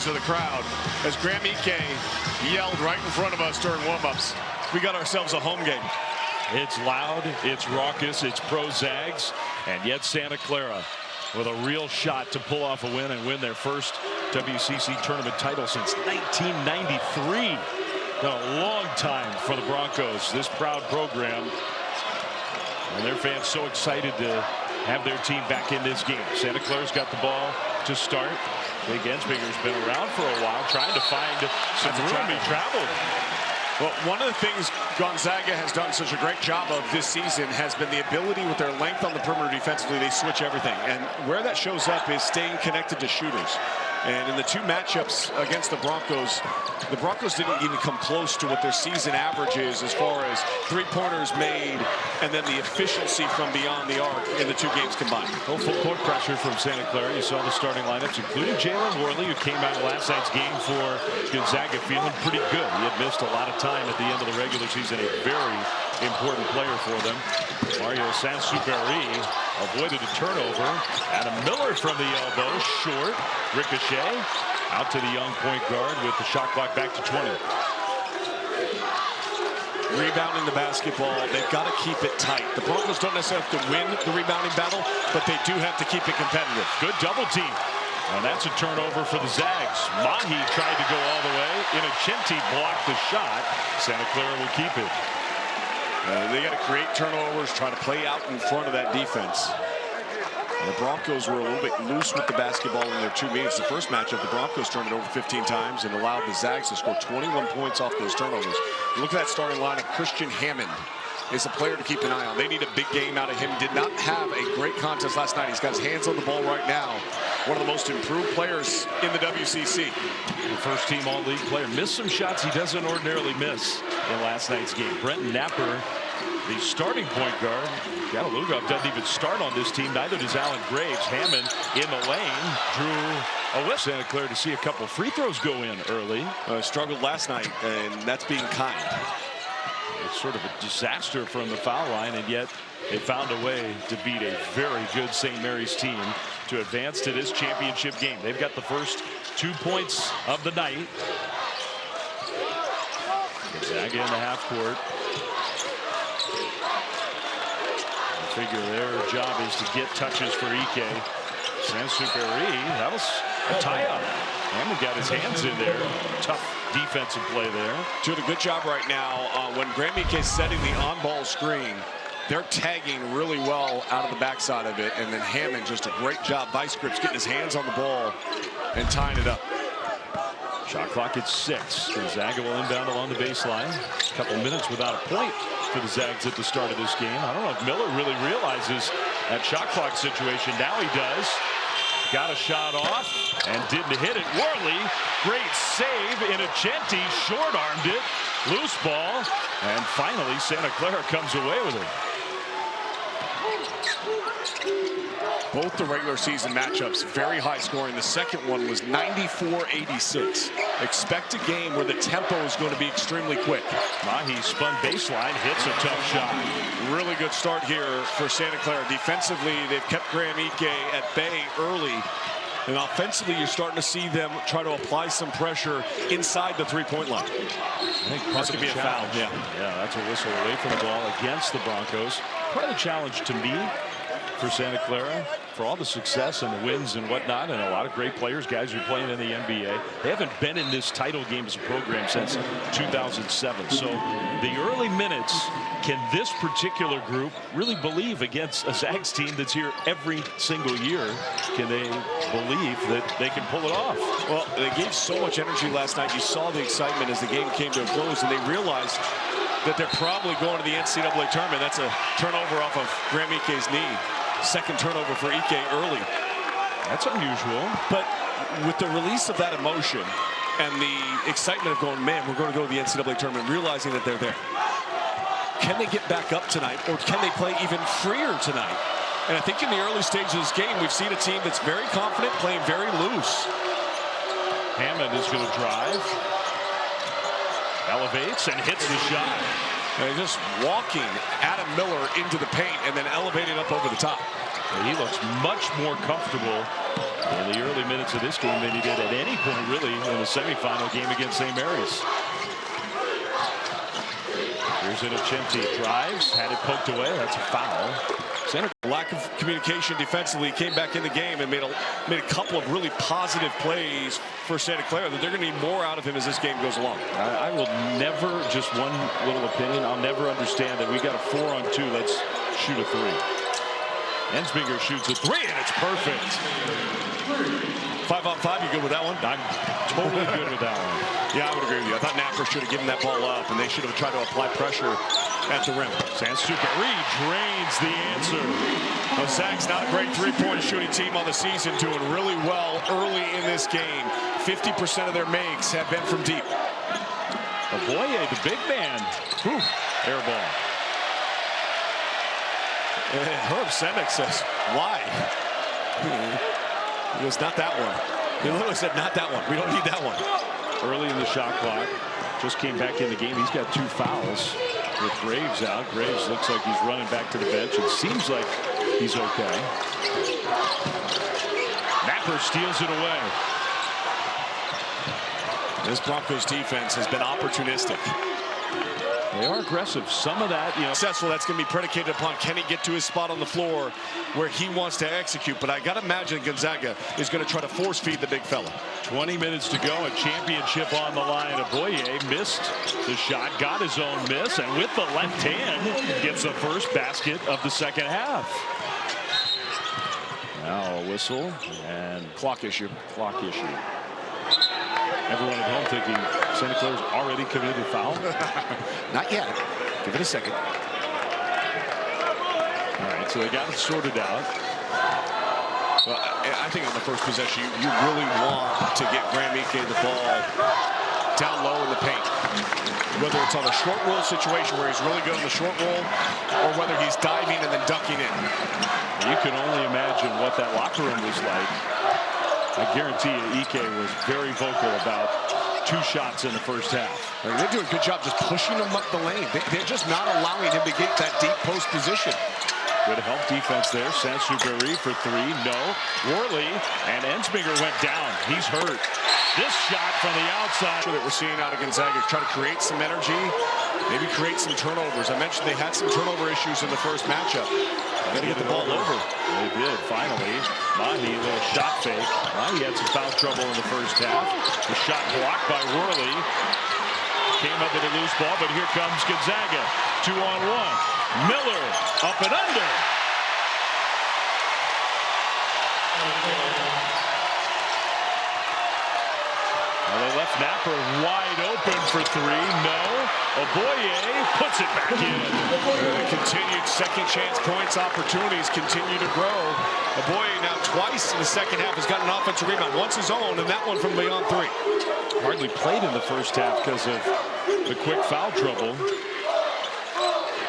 To the crowd as Graham Ike yelled right in front of us during warm-ups. We got ourselves a home game. It's loud, it's raucous, it's pro Zags, and yet Santa Clara with a real shot to pull off a win and win their first WCC tournament title since 1993. Been a long time for the Broncos, this proud program, and their fans so excited to have their team back in this game. Santa Clara's got the ball to start. Big Ensminger's been around for a while, trying to find some room. He traveled. Well, one of the things Gonzaga has done such a great job of this season has been the ability with their length on the perimeter defensively. They switch everything. And where that shows up is staying connected to shooters. And in the two matchups against the Broncos didn't even come close to what their season average is as far as three-pointers made and then the efficiency from beyond the arc in the two games combined. Full court pressure from Santa Clara. You saw the starting lineups, including Jalen Worley, who came out of last night's game for Gonzaga feeling pretty good. He had missed a lot of time at the end of the regular season, a very important player for them. Mario Sansuperi avoided a turnover. Adam Miller from the elbow, short, ricochet, out to the young point guard with the shot clock back to 20. Rebounding the basketball, they've got to keep it tight. The Broncos don't necessarily have to win the rebounding battle, but they do have to keep it competitive. Good double team. And that's a turnover for the Zags. Mahi tried to go all the way. Inocenti blocked the shot. Santa Clara will keep it. They got to create turnovers, try to play out in front of that defense. And the Broncos were a little bit loose with the basketball in their 2 meetings. The first matchup, the Broncos turned it over 15 times and allowed the Zags to score 21 points off those turnovers. Look at that starting lineup. Christian Hammond is a player to keep an eye on. They need a big game out of him. Did not have a great contest last night. He's got his hands on the ball right now. One of the most improved players in the WCC. The first team all-league player. Missed some shots he doesn't ordinarily miss in last night's game. Brenton Napper, the starting point guard. Galilugov doesn't even start on this team. Neither does Alan Graves. Hammond in the lane. Drew a whip. Santa Clara to see a couple free throws go in early. Struggled last night, and that's being kind. It's sort of a disaster from the foul line, and yet they found a way to beat a very good St. Mary's team to advance to this championship game. They've got the first 2 points of the night. Gonzaga in the half court. I figure their job is to get touches for Ike. Sansuperi, that was a tie-up. Hammond got his hands in there. Tough defensive play there. Doing a good job right now. When Graham Ike is setting the on-ball screen, they're tagging really well out of the backside of it. And then Hammond, just a great job. Vice Grips getting his hands on the ball and tying it up. Shot clock at 6. Gonzaga will inbound along the baseline. A couple minutes without a point for the Zags at the start of this game. I don't know if Miller really realizes that shot clock situation. Now he does. Got a shot off and didn't hit it. Worley, great save. Inocenti short-armed it. Loose ball. And finally, Santa Clara comes away with it. Both the regular season matchups, very high scoring. The second one was 94-86. Expect a game where the tempo is going to be extremely quick. Mahi spun baseline, hits a tough shot. Really good start here for Santa Clara. Defensively, they've kept Graham Ike at bay early. And offensively, you're starting to see them try to apply some pressure inside the three-point line. I think that's going to be a foul. Yeah, that's a whistle away from the ball against the Broncos. Part of the challenge to me for Santa Clara, for all the success and the wins and whatnot, and a lot of great players, guys who are playing in the NBA. They haven't been in this title game as a program since 2007. So the early minutes, can this particular group really believe against a Zags team that's here every single year? Can they believe that they can pull it off? Well, they gave so much energy last night. You saw the excitement as the game came to a close, and they realized that they're probably going to the NCAA tournament. That's a turnover off of Graham Ike's knee. Second turnover for Ike early. That's unusual. But with the release of that emotion and the excitement of going, man, we're going to go to the NCAA tournament, realizing that they're there. Can they get back up tonight, or can they play even freer tonight? And I think in the early stages of this game, we've seen a team that's very confident, playing very loose. Hammond is going to drive. Elevates and hits the shot. And just walking Adam Miller into the paint and then elevating up over the top. And he looks much more comfortable in the early minutes of this game than he did at any point really in the semifinal game against St. Mary's. Here's Innocenti, drives, had it poked away. That's a foul. Center. Lack of communication defensively, came back in the game and made a couple of really positive plays for Santa Clara that they're going to need more out of him as this game goes along. I will never, just one little opinion, I'll never understand that we got a 4-on-2. Let's shoot a 3. Ensminger shoots a 3 and it's perfect. 5-on-5, you good with that one? I'm totally good with that one. Yeah, I would agree with you. I thought Napper should have given that ball up, and they should have tried to apply pressure at the rim. Sansuperi drains the answer. Gonzaga's not a great three-point shooting team on the season, doing really well early in this game. 50% of their makes have been from deep. Oboye, the big man. Whew. Air ball. And Herb Sendek says, why? It was not that one. He literally said, not that one. We don't need that one. Early in the shot clock. Just came back in the game. He's got 2 fouls with Graves out. Graves looks like he's running back to the bench. It seems like he's okay. Napper steals it away. This Broncos defense has been opportunistic. They are aggressive. Some of that, successful. That's going to be predicated upon can he get to his spot on the floor where he wants to execute. But I got to imagine Gonzaga is going to try to force feed the big fella. 20 minutes to go. A championship on the line. Oboye missed the shot, got his own miss, and with the left hand gets the first basket of the second half. Now a whistle and clock issue. Everyone at home thinking Santa Clara's already committed a foul. Not yet. Give it a second. All right, so they got it sorted out. Well, I think on the first possession, you really want to get Graham Ike the ball down low in the paint. Whether it's on a short roll situation where he's really good on the short roll, or whether he's diving and then dunking in. You can only imagine what that locker room was like. I guarantee you, Ike was very vocal about 2 shots in the first half. They're doing a good job just pushing him up the lane. They're just not allowing him to get that deep post position. Good help defense there. Sansuperi for 3. No. Worley and Ensminger went down. He's hurt. This shot from the outside. That we're seeing out of Gonzaga, try to create some energy, maybe create some turnovers. I mentioned they had some turnover issues in the first matchup. Got to get the ball over. They did, finally. Mahi, a little shot fake. Mahi had some foul trouble in the first half. The shot blocked by Worley. Came up with a loose ball, but here comes Gonzaga. 2-on-1. Miller up and under. Well, they left Napper wide open for 3. No. Oboye puts it back in. Continued second chance points opportunities continue to grow. Oboye now twice in the second half has got an offensive rebound. Once his own, and that one from beyond 3. Hardly played in the first half because of the quick foul trouble.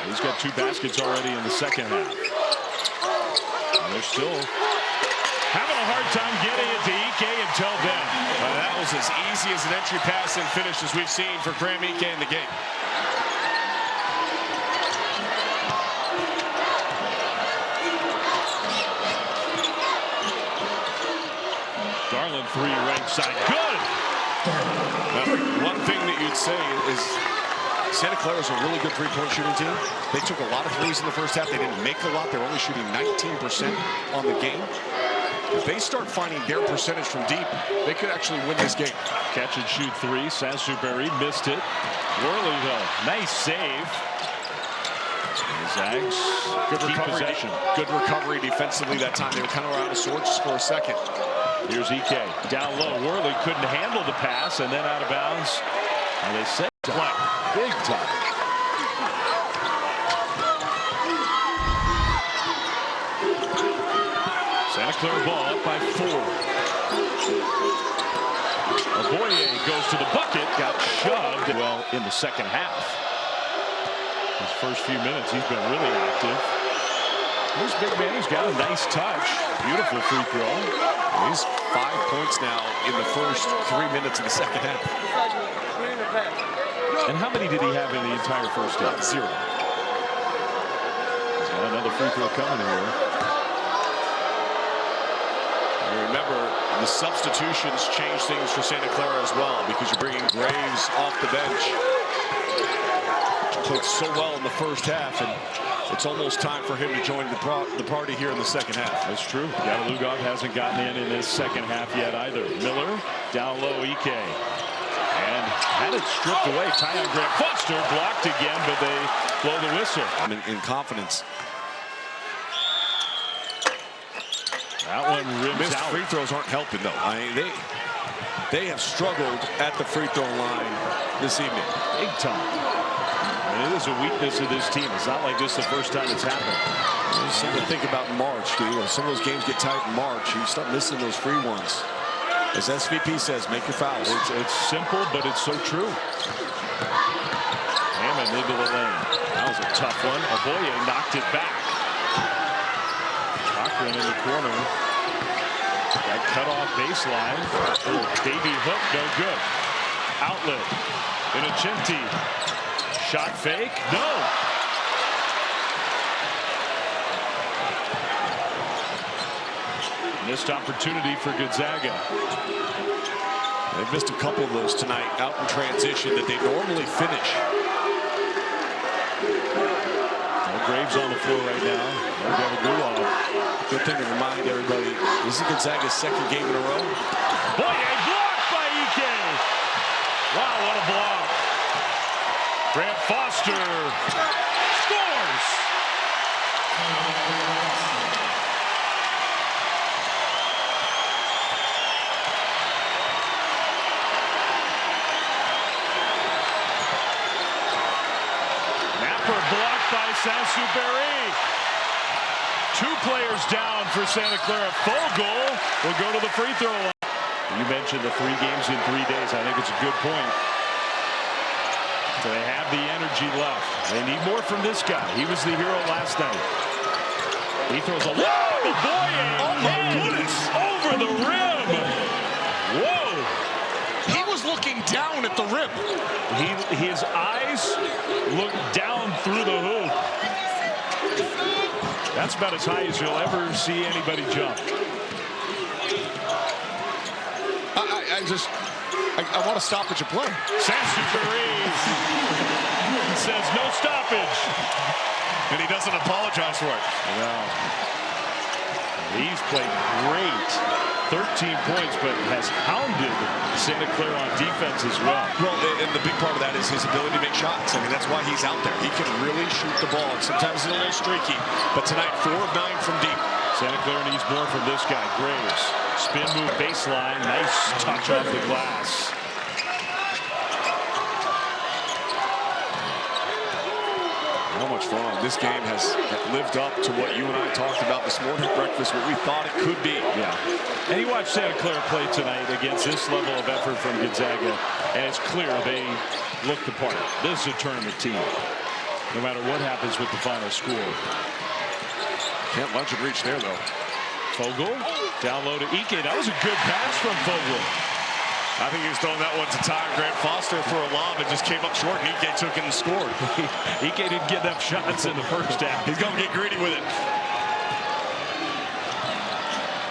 He's got 2 baskets already in the second half. And they're still having a hard time getting it to Ike until then. That was as easy as an entry pass and finish as we've seen for Graham Ike in the game. Garland 3 right side. Good! Now, one thing that you'd say is Santa Clara is a really good three-point shooting team. They took a lot of threes in the first half. They didn't make a lot. They're only shooting 19% on the game. If they start finding their percentage from deep, they could actually win this game. Catch and shoot 3. Sansuperi missed it. Worley, though, nice save. Zags, good recovery. Possession. Good recovery defensively that time. They were kind of out of sorts for a second. Here's Ike down low. Worley couldn't handle the pass and then out of bounds. And they set play big time. Santa Clara ball up by 4. Oboye goes to the bucket, got shoved well in the second half. His first few minutes, he's been really active. Here's big man. He's got a nice touch. Beautiful free throw. He's 5 points now in the first 3 minutes of the second half. And how many did he have in the entire first half? 0. He's got another free throw coming here. And remember, the substitutions change things for Santa Clara as well, because you're bringing Graves off the bench. Played so well in the first half, and it's almost time for him to join the party here in the second half. That's true. Gavalugov hasn't gotten in this second half yet either. Miller down low, Ike. And had it stripped away. Tyon Grant Foster blocked again, but they blow the whistle. In confidence. That one rims Missed out. free throws aren't helping, though. I mean, they have struggled at the free throw line this evening. Big time. And it is a weakness of this team. It's not like this the first time it's happened. There's something to think about in March, dude. When some of those games get tight in March, you start missing those free ones. As SVP says, make your fouls. It's simple, but it's so true. Hammond into the lane. That was a tough one. Oboye knocked it back. Cochran in the corner. That cut off baseline. Oh, baby hook, no good. Outlet. Innocenti. Shot fake. No. Missed opportunity for Gonzaga. They've missed a couple of those tonight out in transition that they normally finish. No Graves on the floor right now. No Gavalugov. Good thing to remind everybody, this is Gonzaga's second game in a row. Boy, a block by Ike. Wow, what a block. Grant Foster scores. Blocked by Saint-Exupéry. 2 players down for Santa Clara. Fogle will go to the free throw line. You mentioned the 3 games in 3 days. I think it's a good point. So they have the energy left. They need more from this guy. He was the hero last night. He throws a lob. Oboye. Oh my goodness. Over the rim. Whoa. He was looking down at the rim. His eyes look down through the hoop. That's about as high as you'll ever see anybody jump. I want to stop at your play. Saint-Exupéry says no stoppage. And he doesn't apologize for it. No. He's played great. 13 points, but has hounded Santa Clara on defense as well. Well, and the big part of that is his ability to make shots. I mean, that's why he's out there. He can really shoot the ball. And sometimes he's a little streaky. But tonight, 4 of 9 from deep. Santa Clara needs more from this guy, Graves. Spin move baseline. Nice touch off the glass. How much fun. This game has lived up to what you and I talked about this morning at breakfast, what we thought it could be. Yeah. And you watch Santa Clara play tonight against this level of effort from Gonzaga, and it's clear they look the part. This is a tournament team, no matter what happens with the final score. Can't lunge and reach there, though. Fogle down low to Ike. That was a good pass from Fogle. I think he was throwing that one to Tyon Grant Foster for a lob and just came up short, and Ike took it and scored. Ike didn't get enough shots in the first half. He's going to get greedy with it.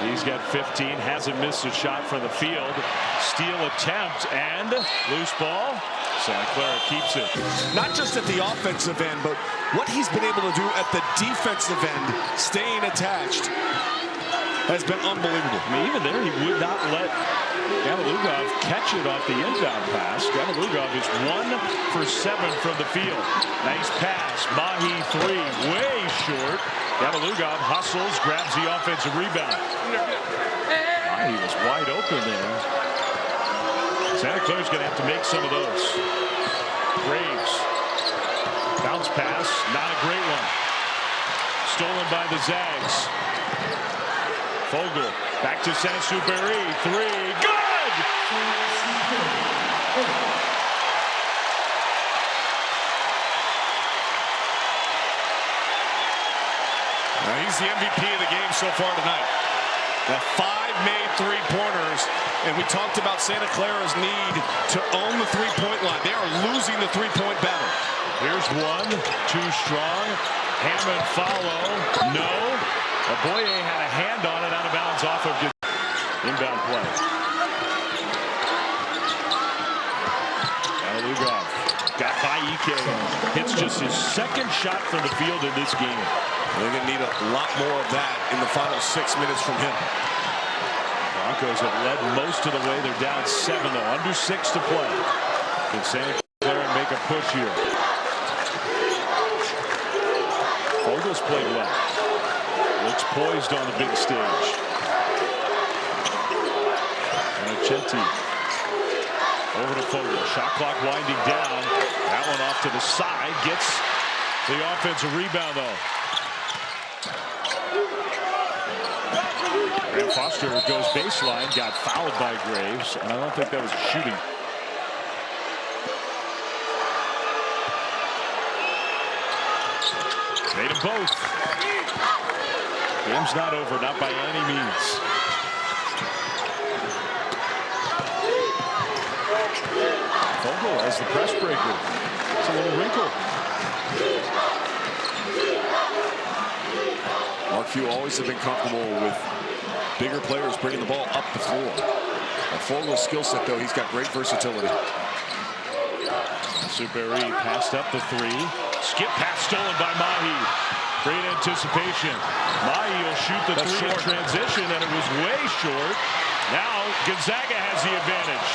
He's got 15, hasn't missed a shot from the field. Steal attempt and loose ball. Santa Clara keeps it. Not just at the offensive end, but what he's been able to do at the defensive end, staying attached, has been unbelievable. I mean, even there, he would not let Gavalugov catch it off the inbound pass. Gavalugov is 1 for 7 from the field. Nice pass. Mahi 3, way short. Gavalugov hustles, grabs the offensive rebound. Mahi was wide open there. Santa Clara's going to have to make some of those. Graves. Bounce pass, not a great one. Stolen by the Zags. Fogle back to Saint-Exupéry. 3, good! Now the MVP of the game so far tonight. The 5 made three-pointers, and we talked about Santa Clara's need to own the three-point line. They are losing the three-point battle. Here's one, too strong. Hammond follow, no. Oboye had a hand on it, out of bounds off of inbound play. Lugov got by EK. Hits just his second shot from the field in this game. They're going to need a lot more of that in the final 6 minutes from him. Broncos have led most of the way. They're down 7 though. Under 6 to play. Can Santa Clara make a push here? Fogel's played well. Looks poised on the big stage. And Chenti over to Fogel. Shot clock winding down. That one off to the side. Gets the offensive rebound though. Graham Foster goes baseline. Got fouled by Graves. And I don't think that was shooting. Made them both. Game's not over, not by any means. Fogel as the press breaker. It's a little wrinkle. Mark Few always have been comfortable with bigger players bringing the ball up the floor. At Fogel's skill set, though, he's got great versatility. Superi passed up the three. Skip pass stolen by Mahi. Great anticipation. Mahi will shoot the three in transition, and it was way short. Now Gonzaga has the advantage.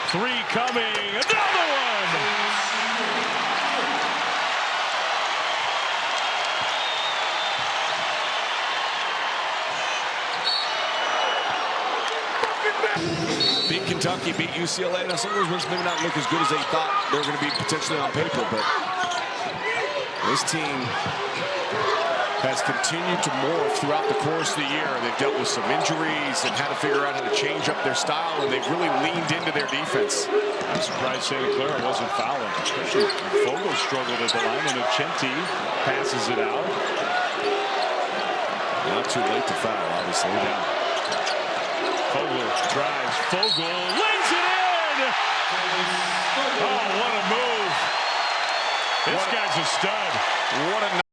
Three coming. Another one. Beat Kentucky, beat UCLA. Now some of those wins maybe not look as good as they thought they were going to be potentially on paper, but this team has continued to morph throughout the course of the year. They've dealt with some injuries and had to figure out how to change up their style, and they've really leaned into their defense. I'm surprised Santa Clara wasn't fouling, especially Fogel struggled at the line, and Chenti passes it out. Not too late to foul, obviously. Yeah. Fogel drives. Fogel lays it in. Oh, what a move. This guy's a stud. What a